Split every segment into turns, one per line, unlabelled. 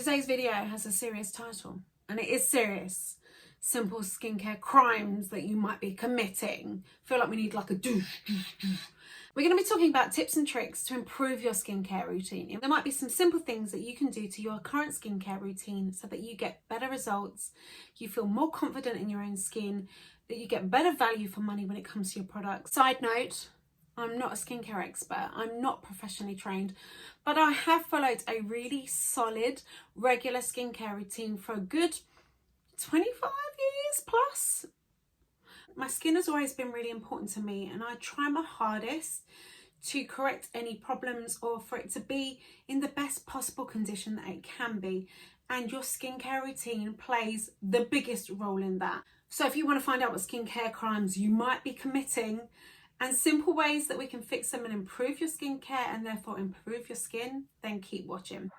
Today's video has a serious title, and it is serious. Simple skincare crimes that you might be committing. Feel like we need like a douche. We're going to be talking about tips and tricks to improve your skincare routine. There might be some simple things that you can do to your current skincare routine so that you get better results, you feel more confident in your own skin, that you get better value for money when it comes to your products. Side note, I'm not a skincare expert, I'm not professionally trained, but I have followed a really solid, regular skincare routine for a good 25 years plus. My skin has always been really important to me, and I try my hardest to correct any problems or for it to be in the best possible condition that it can be. And your skincare routine plays the biggest role in that. So if you want to find out what skincare crimes you might be committing and simple ways that we can fix them and improve your skincare and therefore improve your skin, then keep watching.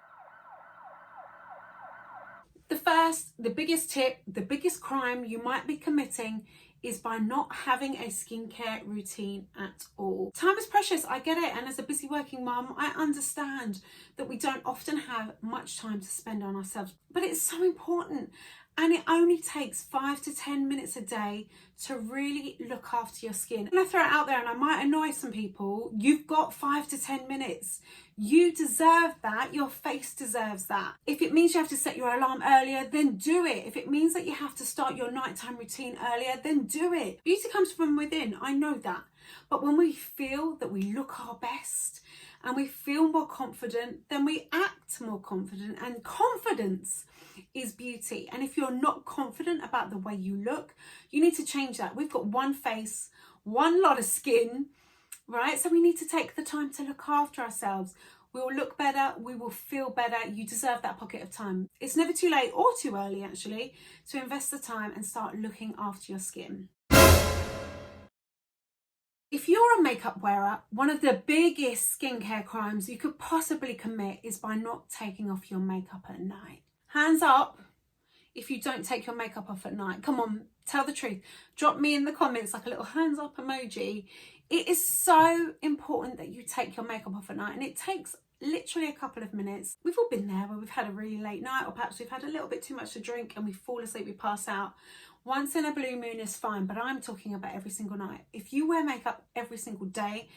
The biggest tip, the biggest crime you might be committing is by not having a skincare routine at all. Time is precious, I get it, and as a busy working mum, I understand that we don't often have much time to spend on ourselves, but it's so important. And it only takes 5 to 10 minutes a day to really look after your skin. And I throw it out there, and I might annoy some people. You've got 5 to 10 minutes. You deserve that. Your face deserves that. If it means you have to set your alarm earlier, then do it. If it means that you have to start your nighttime routine earlier, then do it. Beauty comes from within. I know that. But when we feel that we look our best and we feel more confident, then we act more confident. And confidence is beauty. And if you're not confident about the way you look, you need to change that. We've got one face, one lot of skin, right? So we need to take the time to look after ourselves. We will look better, we will feel better. You deserve that pocket of time. It's never too late or too early actually to invest the time and start looking after your skin. If you're a makeup wearer, one of the biggest skincare crimes you could possibly commit is by not taking off your makeup at night. Hands up if you don't take your makeup off at night. Come on, tell the truth. Drop me in the comments like a little hands up emoji. It is so important that you take your makeup off at night, and it takes literally a couple of minutes. We've all been there where we've had a really late night, or perhaps we've had a little bit too much to drink and we fall asleep, we pass out. Once in a blue moon is fine, but I'm talking about every single night. If you wear makeup every single day,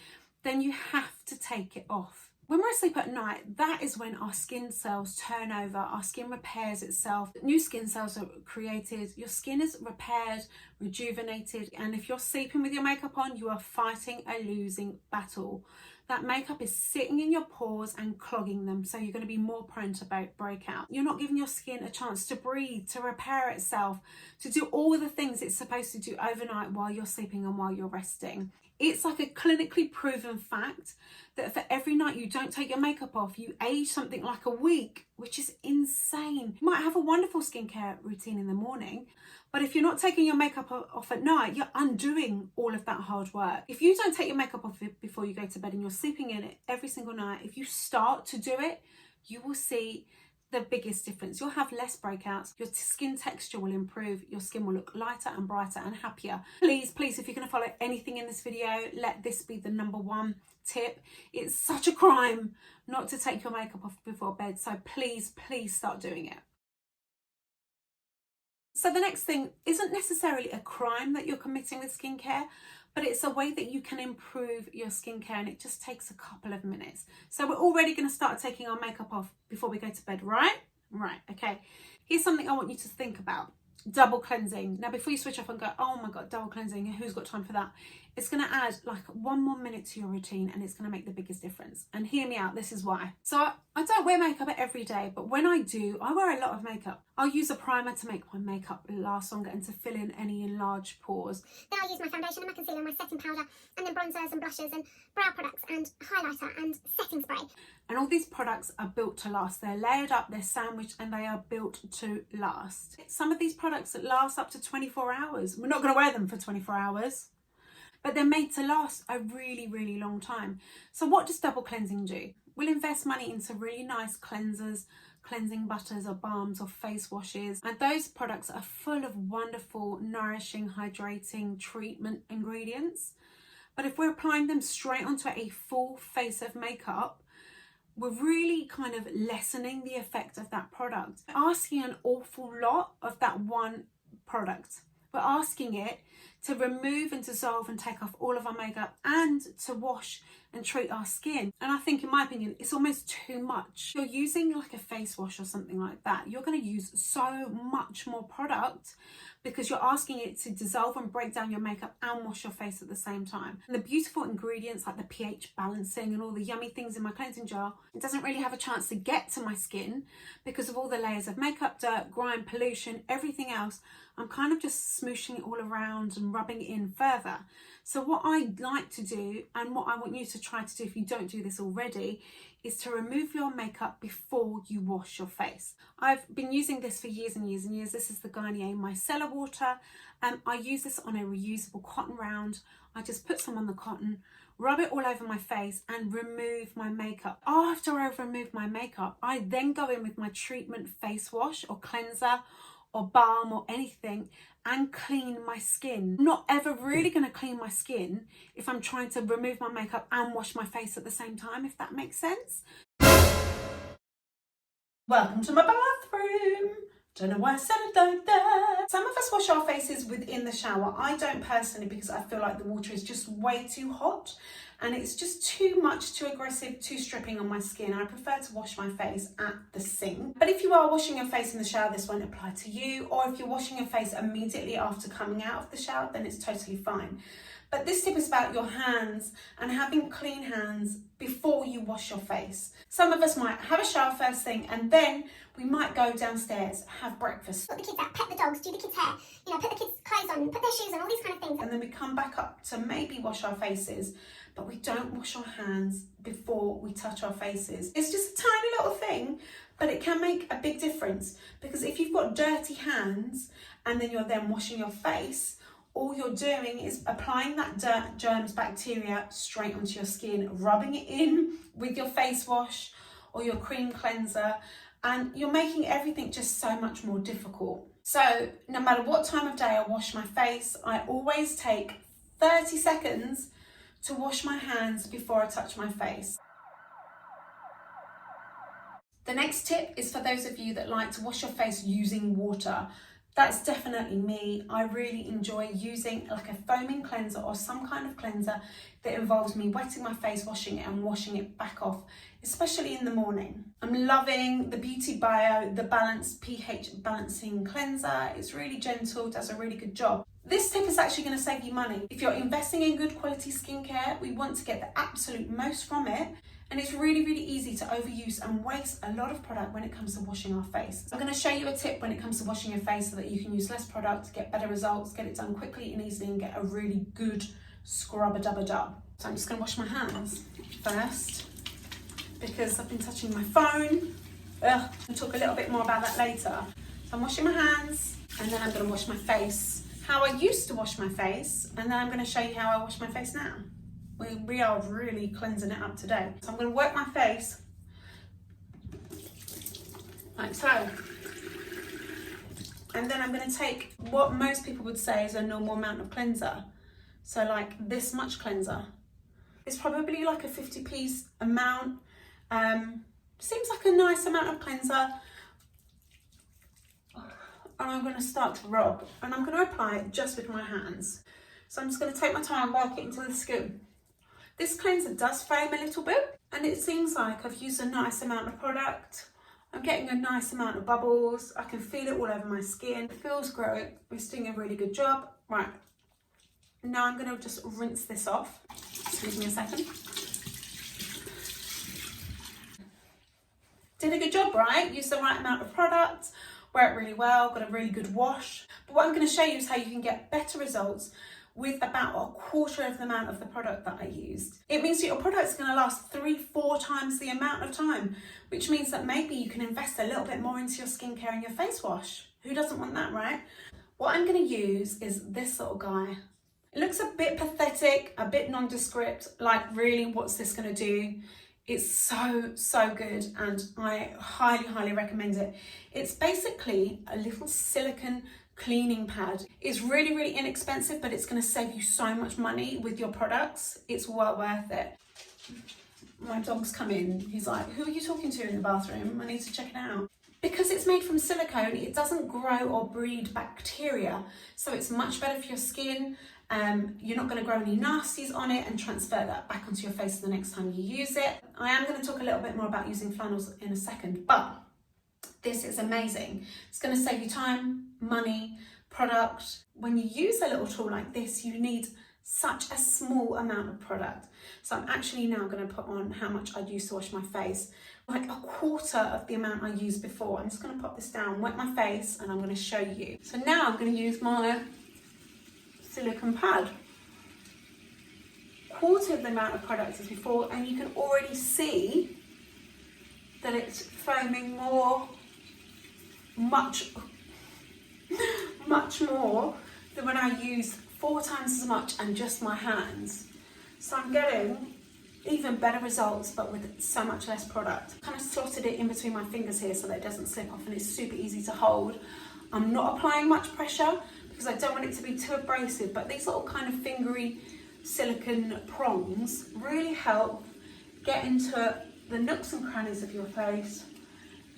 then you have to take it off. When we're asleep at night, that is when our skin cells turn over, our skin repairs itself, new skin cells are created, your skin is repaired, rejuvenated, and if you're sleeping with your makeup on, you are fighting a losing battle. That makeup is sitting in your pores and clogging them, so you're going to be more prone to breakout. You're not giving your skin a chance to breathe, to repair itself, to do all the things it's supposed to do overnight while you're sleeping and while you're resting. It's like a clinically proven fact that for every night you don't take your makeup off, you age something like a week, which is insane. You might have a wonderful skincare routine in the morning, but if you're not taking your makeup off at night, you're undoing all of that hard work. If you don't take your makeup off before you go to bed and you're sleeping in it every single night, if you start to do it, you will see the biggest difference. You'll have less breakouts, your skin texture will improve, your skin will look lighter and brighter and happier. Please, if you're going to follow anything in this video, let this be the number one tip. It's such a crime not to take your makeup off before bed, so please start doing it. So the next thing isn't necessarily a crime that you're committing with skincare, but it's a way that you can improve your skincare, and it just takes a couple of minutes. So we're already going to start taking our makeup off before we go to bed, right? Right, okay. Here's something I want you to think about. Double cleansing. Now before you switch off and go, oh my god, double cleansing, who's got time for that? It's going to add like 1 more minute to your routine, and it's going to make the biggest difference. And hear me out, this is why. So I don't wear makeup every day, but when I do, I wear a lot of makeup. I'll use a primer to make my makeup last longer and to fill in any enlarged pores.
Then I'll use my foundation and my concealer and my setting powder, and then bronzers and blushes and brow products and highlighter and setting spray.
And all these products are built to last. They're layered up, they're sandwiched, and they are built to last. Some of these products that last up to 24 hours. We're not going to wear them for 24 hours, but they're made to last a really, really long time. So what does double cleansing do? We'll invest money into really nice cleansers, cleansing butters or balms or face washes, and those products are full of wonderful, nourishing, hydrating treatment ingredients. But if we're applying them straight onto a full face of makeup, we're really kind of lessening the effect of that product. We're asking an awful lot of that one product. We're asking it to remove and dissolve and take off all of our makeup and to wash and treat our skin. And I think, in my opinion, it's almost too much. You're using like a face wash or something like that, you're going to use so much more product because you're asking it to dissolve and break down your makeup and wash your face at the same time. And the beautiful ingredients like the pH balancing and all the yummy things in my cleansing jar, it doesn't really have a chance to get to my skin because of all the layers of makeup, dirt, grime, pollution, everything else. I'm kind of just smooshing it all around and rubbing it in further. So what I like to do, and what I want you to try to do if you don't do this already, is to remove your makeup before you wash your face. I've been using this for years and years and years. This is the Garnier Micellar water. I use this on a reusable cotton round. I just put some on the cotton, rub it all over my face and remove my makeup. After I've removed my makeup, I then go in with my treatment face wash or cleanser or balm or anything and clean my skin. I'm not ever really going to clean my skin if I'm trying to remove my makeup and wash my face at the same time, if that makes sense. Welcome to my bathroom. Don't know why I said it like that. Some of us wash our faces within the shower. I don't personally, because I feel like the water is just way too hot and it's just too much, too aggressive, too stripping on my skin. I prefer to wash my face at the sink. But if you are washing your face in the shower, this won't apply to you. Or if you're washing your face immediately after coming out of the shower, then it's totally fine. But this tip is about your hands and having clean hands before you wash your face. Some of us might have a shower first thing and then we might go downstairs, have breakfast.
Put the kids out, pet the dogs, do the kids' hair, put the kids' clothes on, put their shoes on, all these kind of things.
And then we come back up to maybe wash our faces, but we don't wash our hands before we touch our faces. It's just a tiny little thing, but it can make a big difference, because if you've got dirty hands and then you're then washing your face, all you're doing is applying that dirt, germs, bacteria straight onto your skin, rubbing it in with your face wash or your cream cleanser, and you're making everything just so much more difficult. So no matter what time of day I wash my face, I always take 30 seconds to wash my hands before I touch my face. The next tip is for those of you that like to wash your face using water. That's definitely me. I really enjoy using like a foaming cleanser or some kind of cleanser that involves me wetting my face, washing it and washing it back off, especially in the morning. I'm loving the Beauty Bio, the Balanced pH Balancing Cleanser. It's really gentle, does a really good job. This tip is actually going to save you money. If you're investing in good quality skincare, we want to get the absolute most from it. And it's really, really easy to overuse and waste a lot of product when it comes to washing our face. I'm going to show you a tip when it comes to washing your face so that you can use less product, get better results, get it done quickly and easily and get a really good scrub-a-dub-a-dub. So I'm just going to wash my hands first because I've been touching my phone. I'll talk a little bit more about that later. So I'm washing my hands and then I'm going to wash my face. How I used to wash my face, and then I'm going to show you how I wash my face now. We are really cleansing it up today. So I'm going to work my face like so. And then I'm going to take what most people would say is a normal amount of cleanser. So like this much cleanser. It's probably like a 50-piece amount. Seems like a nice amount of cleanser. And I'm going to start to rub. And I'm going to apply it just with my hands. So I'm just going to take my time and work it into the skin. This cleanser does foam a little bit, and it seems like I've used a nice amount of product. I'm getting a nice amount of bubbles. I can feel it all over my skin. It feels great. It's doing a really good job. Right, now I'm going to just rinse this off. Excuse me a second. Did a good job, right? Used the right amount of product, wear it really well, got a really good wash. But what I'm going to show you is how you can get better results with about a quarter of the amount of the product that I used. It means that your product's going to last 3-4 times the amount of time, which means that maybe you can invest a little bit more into your skincare and your face wash. Who doesn't want that, right? What I'm going to use is this little guy. It looks a bit pathetic, a bit nondescript, like really what's this going to do? It's so good and I highly recommend it. It's basically a little silicone cleaning pad. It's really inexpensive, but it's going to save you so much money with your products. It's well worth it. my dog's come in. He's like, who are you talking to in the bathroom? I need to check it out. Because it's made from silicone, it doesn't grow or breed bacteria. So it's much better for your skin. You're not going to grow any nasties on it and transfer that back onto your face the next time you use it. I am going to talk a little bit more about using flannels in a second, but this is amazing. It's going to save you time, money, product. When you use a little tool like this, you need such a small amount of product. So I'm actually now going to put on how much I'd use to wash my face, like a quarter of the amount I used before. I'm just going to pop this down, wet my face, and I'm going to show you. So now I'm going to use my silicone pad. Quarter of the amount of product as before, and you can already see that it's foaming much more than when I use 4 times as much and just my hands. So I'm getting even better results, but with so much less product. Kind of slotted it in between my fingers here so that it doesn't slip off, and it's super easy to hold. I'm not applying much pressure because I don't want it to be too abrasive, but these little kind of fingery silicone prongs really help get into the nooks and crannies of your face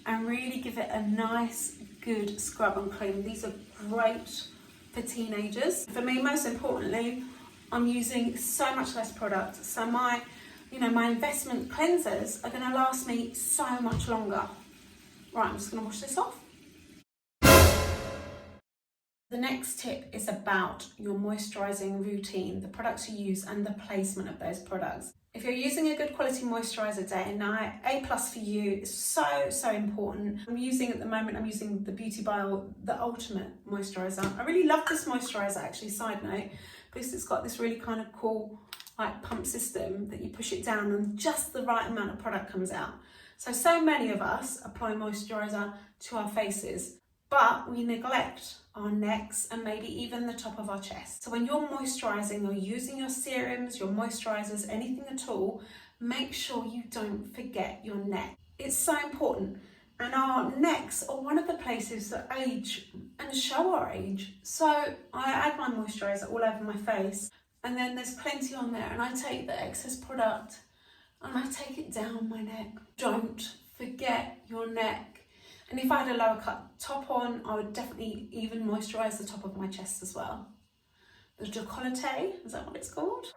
and really give it a nice, good scrub and clean. These are great for teenagers. For me, most importantly, I'm using so much less product. So my investment cleansers are going to last me so much longer. Right, I'm just going to wash this off. The next tip is about your moisturising routine, the products you use and the placement of those products. If you're using a good quality moisturiser day and night, A+ for you is so important. I'm using the Beauty by the Ultimate Moisturiser. I really love this moisturiser actually, side note, because it's got this really kind of cool like pump system that you push it down and just the right amount of product comes out. So many of us apply moisturiser to our faces, but we neglect our necks and maybe even the top of our chest. So when you're moisturising or using your serums, your moisturisers, anything at all, make sure you don't forget your neck. It's so important. And our necks are one of the places that age and show our age. So I add my moisturiser all over my face, and then there's plenty on there, and I take the excess product and I take it down my neck. Don't forget your neck. And if I had a lower cut top on, I would definitely even moisturise the top of my chest as well. The décolleté, is that what it's called?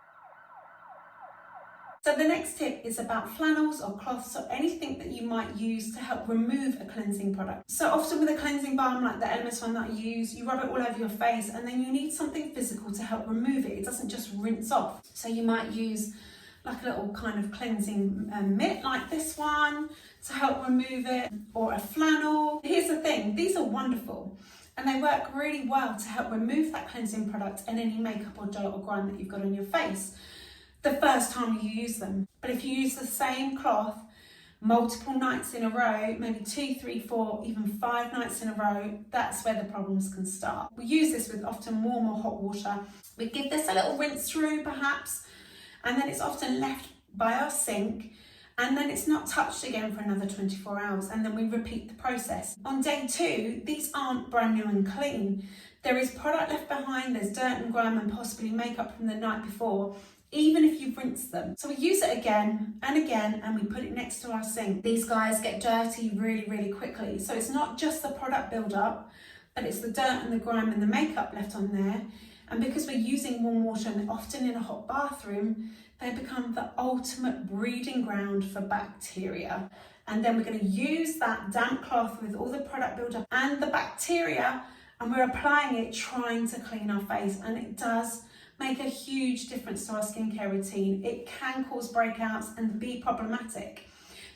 So the next tip is about flannels or cloths or anything that you might use to help remove a cleansing product. So often with a cleansing balm like the Elemis one that I use, you rub it all over your face and then you need something physical to help remove it. It doesn't just rinse off. So you might use like a little kind of cleansing mitt like this one to help remove it, or a flannel. Here's the thing, these are wonderful and they work really well to help remove that cleansing product and any makeup or dirt or grime that you've got on your face the first time you use them. But if you use the same cloth multiple nights in a row, maybe 2, 3, 4, even 5 nights in a row, that's where the problems can start. We use this with often warm or hot water. We give this a little rinse through perhaps, and then it's often left by our sink, and then it's not touched again for another 24 hours, and then we repeat the process. On day 2, these aren't brand new and clean. There is product left behind, there's dirt and grime and possibly makeup from the night before, even if you've rinsed them. So we use it again and again, and we put it next to our sink. These guys get dirty really, really quickly. So it's not just the product build-up, but it's the dirt and the grime and the makeup left on there. And because we're using warm water and often in a hot bathroom, they become the ultimate breeding ground for bacteria. And then we're going to use that damp cloth with all the product buildup and the bacteria, and we're applying it trying to clean our face. And it does make a huge difference to our skincare routine. It can cause breakouts and be problematic.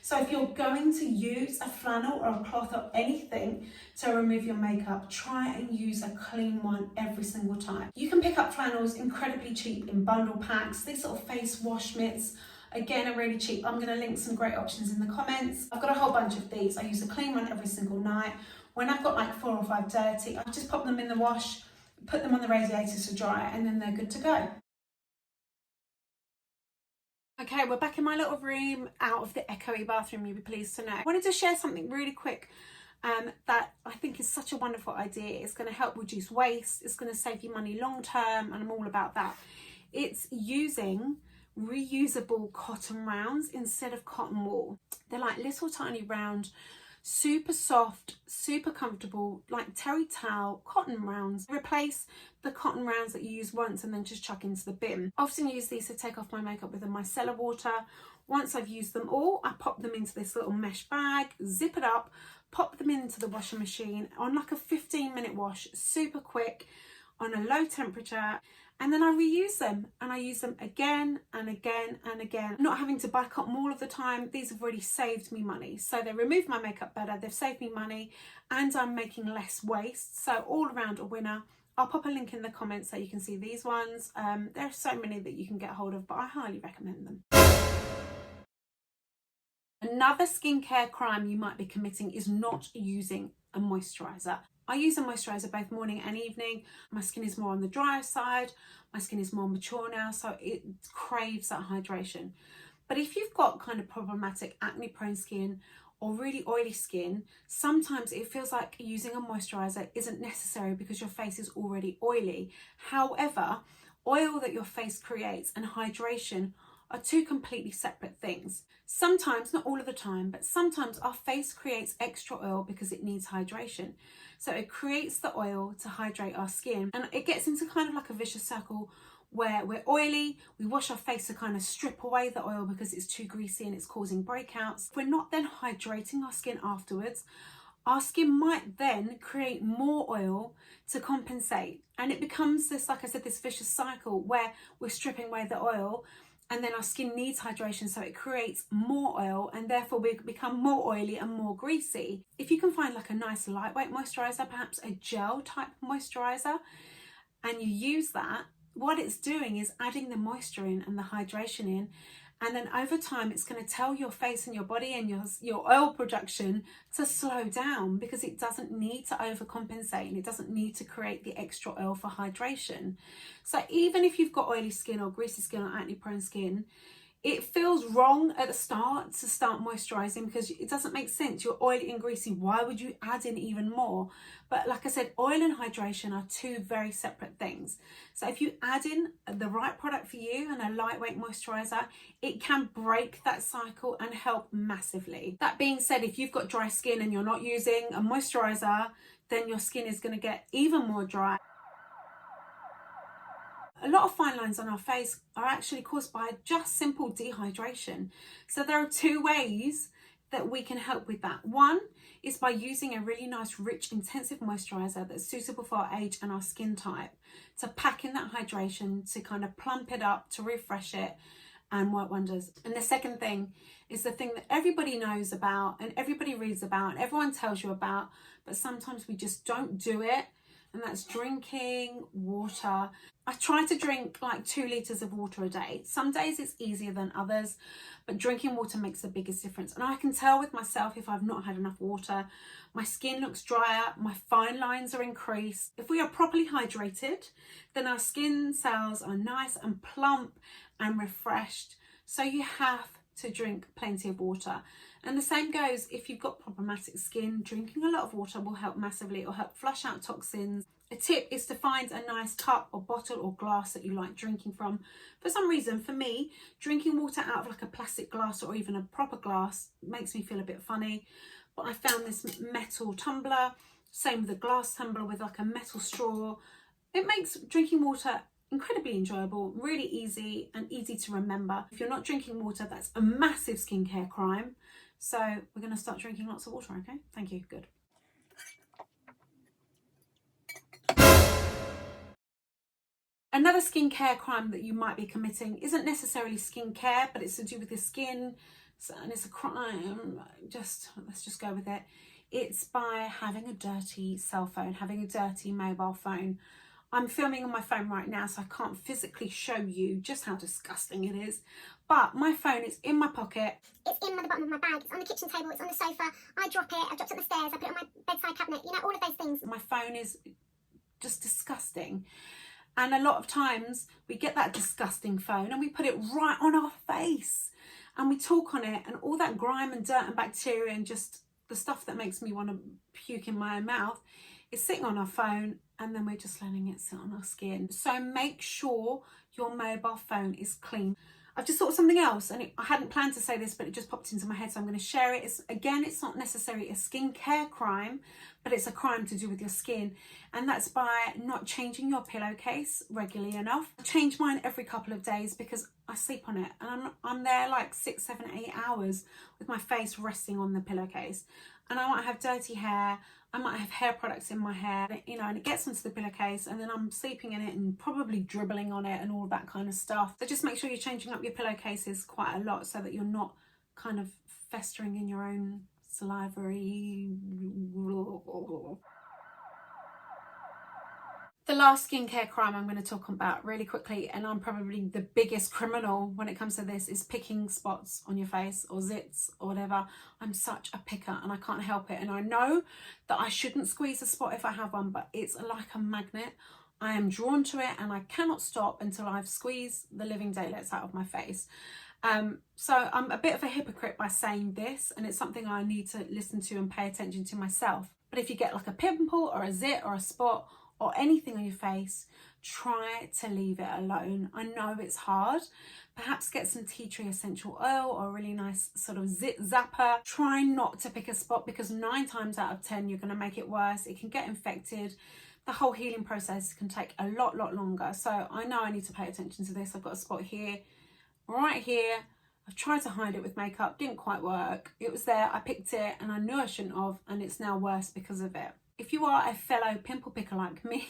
So if you're going to use a flannel or a cloth or anything to remove your makeup, try and use a clean one every single time. You can pick up flannels incredibly cheap in bundle packs. These sort of face wash mitts, again, are really cheap. I'm going to link some great options in the comments. I've got a whole bunch of these. I use a clean one every single night. When I've got like 4 or 5 dirty, I just pop them in the wash, put them on the radiators to dry, and then they're good to go. Okay, we're back in my little room, out of the echoey bathroom, you'll be pleased to know. I wanted to share something really quick that I think is such a wonderful idea. It's going to help reduce waste, it's going to save you money long term, and I'm all about that. It's using reusable cotton rounds instead of cotton wool. They're like little tiny round, super soft, super comfortable, like terry towel cotton rounds. Replace the cotton rounds that you use once and then just chuck into the bin. I often use these to take off my makeup with a micellar water. Once I've used them all, I pop them into this little mesh bag, zip it up, pop them into the washing machine on like a 15-minute wash, super quick, on a low temperature, and then I reuse them, and I use them again and again and again. Not having to buy cotton wool all of the time. These have already saved me money. So they remove my makeup better, they've saved me money, and I'm making less waste. So all around a winner. I'll pop a link in the comments so you can see these ones. There are so many that you can get hold of, but I highly recommend them. Another skincare crime you might be committing is not using a moisturiser. I use a moisturiser both morning and evening. My skin is more on the drier side. My skin is more mature now, so it craves that hydration. But if you've got kind of problematic acne prone skin or really oily skin, sometimes it feels like using a moisturiser isn't necessary because your face is already oily. However, oil that your face creates and hydration are two completely separate things. Sometimes, not all of the time, but sometimes our face creates extra oil because it needs hydration. So it creates the oil to hydrate our skin, and it gets into kind of like a vicious circle where we're oily, we wash our face to kind of strip away the oil because it's too greasy and it's causing breakouts. If we're not then hydrating our skin afterwards, our skin might then create more oil to compensate, and it becomes this, like I said, this vicious cycle where we're stripping away the oil, and then our skin needs hydration, so it creates more oil, and therefore we become more oily and more greasy. If you can find like a nice lightweight moisturiser, perhaps a gel type moisturiser, and you use that, what it's doing is adding the moisture in and the hydration in, and then over time it's going to tell your face and your body and your oil production to slow down because it doesn't need to overcompensate and it doesn't need to create the extra oil for hydration. So even if you've got oily skin or greasy skin or acne prone skin, it feels wrong at the start to start moisturizing because it doesn't make sense. You're oily and greasy. Why would you add in even more? But like I said, oil and hydration are two very separate things. So if you add in the right product for you and a lightweight moisturizer, it can break that cycle and help massively. That being said, if you've got dry skin and you're not using a moisturizer, then your skin is going to get even more dry. A lot of fine lines on our face are actually caused by just simple dehydration. So there are two ways that we can help with that. One is by using a really nice, rich, intensive moisturizer that's suitable for our age and our skin type to pack in that hydration, to kind of plump it up, to refresh it and work wonders. And the second thing is the thing that everybody knows about and everybody reads about and everyone tells you about, but sometimes we just don't do it. And that's drinking water. I try to drink like 2 litres of water a day. Some days it's easier than others, but drinking water makes the biggest difference. And I can tell with myself if I've not had enough water, my skin looks drier, my fine lines are increased. If we are properly hydrated, then our skin cells are nice and plump and refreshed. So you have to drink plenty of water. And the same goes if you've got problematic skin. Drinking a lot of water will help massively. It will help flush out toxins. A tip is to find a nice cup or bottle or glass that you like drinking from. For some reason, for me, drinking water out of like a plastic glass or even a proper glass makes me feel a bit funny. But I found this metal tumbler, same with a glass tumbler with like a metal straw. It makes drinking water incredibly enjoyable, really easy and easy to remember. If you're not drinking water, that's a massive skincare crime. So we're going to start drinking lots of water, okay? Thank you, good. Another skincare crime that you might be committing isn't necessarily skincare, but it's to do with the skin, and it's a crime. Let's just go with it. It's by having a dirty cell phone, having a dirty mobile phone. I'm filming on my phone right now, so I can't physically show you just how disgusting it is. But my phone is in my pocket.
It's in the bottom of my bag, it's on the kitchen table, it's on the sofa. I drop it, I drop it up the stairs, I put it on my bedside cabinet, you know, all of those things.
My phone is just disgusting. And a lot of times we get that disgusting phone and we put it right on our face and we talk on it, and all that grime and dirt and bacteria and just the stuff that makes me want to puke in my own mouth is sitting on our phone, and then we're just letting it sit on our skin. So make sure your mobile phone is clean. I've just thought of something else, and I hadn't planned to say this, but it just popped into my head, so I'm going to share it. It's not necessarily a skincare crime, but it's a crime to do with your skin, and that's by not changing your pillowcase regularly enough. I change mine every couple of days because I sleep on it, and I'm there like 6, 7, 8 hours with my face resting on the pillowcase, and I might have dirty hair. I might have hair products in my hair, you know, and it gets into the pillowcase, and then I'm sleeping in it and probably dribbling on it and all that kind of stuff. So just make sure you're changing up your pillowcases quite a lot so that you're not kind of festering in your own salivary. The last skincare crime I'm going to talk about really quickly, and I'm probably the biggest criminal when it comes to this, is picking spots on your face or zits or whatever. I'm such a picker and I can't help it. And I know that I shouldn't squeeze a spot if I have one, but it's like a magnet. I am drawn to it and I cannot stop until I've squeezed the living daylights out of my face. So I'm a bit of a hypocrite by saying this, and it's something I need to listen to and pay attention to myself. But if you get like a pimple or a zit or a spot or anything on your face, try to leave it alone. I know it's hard. Perhaps get some tea tree essential oil or a really nice sort of zit zapper. Try not to pick a spot, because 9 times out of 10 you're going to make it worse. It can get infected. The whole healing process can take a lot longer. So I know I need to pay attention to this. I've got a spot here, right here. I've tried to hide it with makeup, didn't quite work. It was there, I picked it, and I knew I shouldn't have, and it's now worse because of it. If you are a fellow pimple picker like me,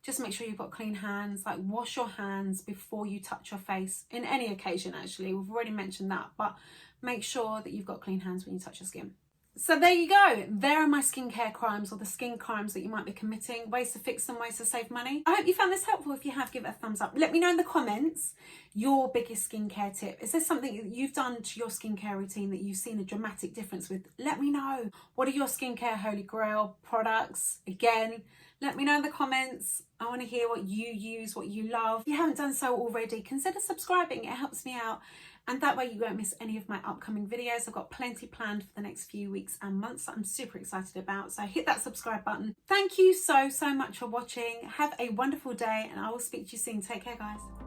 just make sure you've got clean hands. Like, wash your hands before you touch your face, in any occasion actually. We've already mentioned that, but make sure that you've got clean hands when you touch your skin. So there you go. There are my skincare crimes, or the skin crimes that you might be committing. Ways to fix them, ways to save money. I hope you found this helpful. If you have, give it a thumbs up. Let me know in the comments your biggest skincare tip. Is there something that you've done to your skincare routine that you've seen a dramatic difference with? Let me know. What are your skincare holy grail products? Again, let me know in the comments. I want to hear what you use, what you love. If you haven't done so already, consider subscribing. It helps me out. And that way you won't miss any of my upcoming videos. I've got plenty planned for the next few weeks and months that I'm super excited about. So hit that subscribe button. Thank you so much for watching. Have a wonderful day, and I will speak to you soon. Take care, guys.